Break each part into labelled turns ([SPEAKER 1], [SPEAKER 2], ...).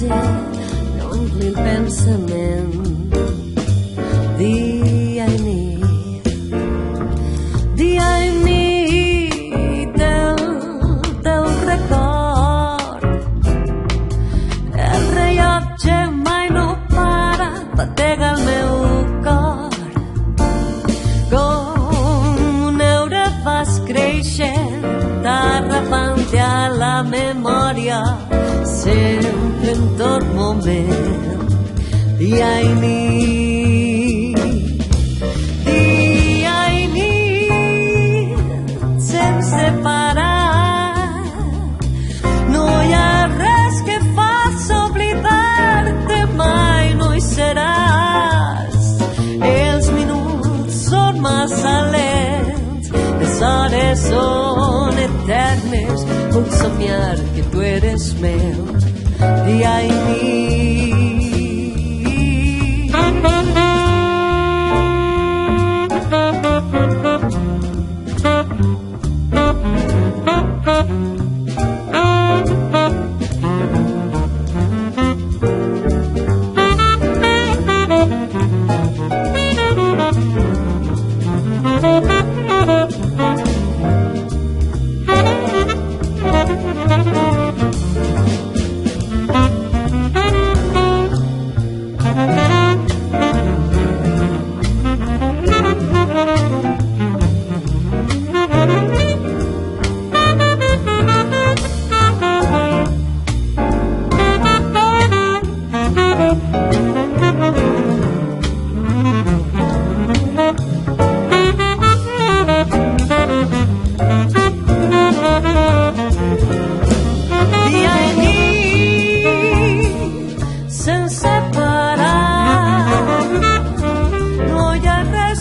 [SPEAKER 1] imatge n'ompli el pensament dia i nit, dia i nit el teu record. El rellotge mai no para, batega el meu cor. Com un heure vas creixent, t'arrapant-te a la memòria, sempre en tot moment, dia i nit, dia i nit, sense parar. No hi ha res que faci oblidar-te, mai no hi seràs. Els minuts són massa lents, les hores són eternes, puc somiar que tu eres meu, dia i nit.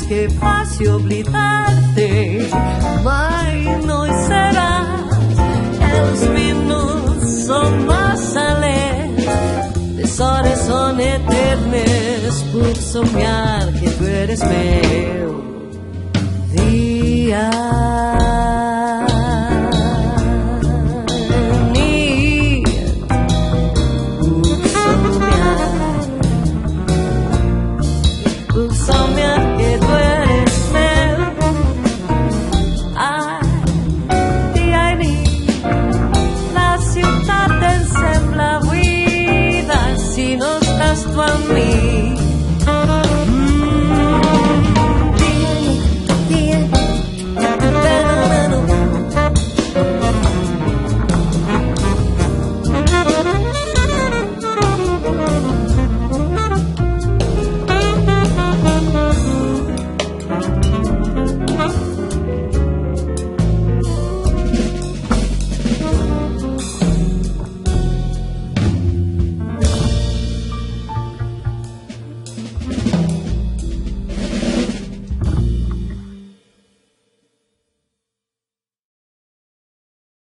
[SPEAKER 1] Que faci oblidar-te, mai no hi seràs. Els minuts són massa lents, les hores són eternes, puc somiar que tu eres meu, dia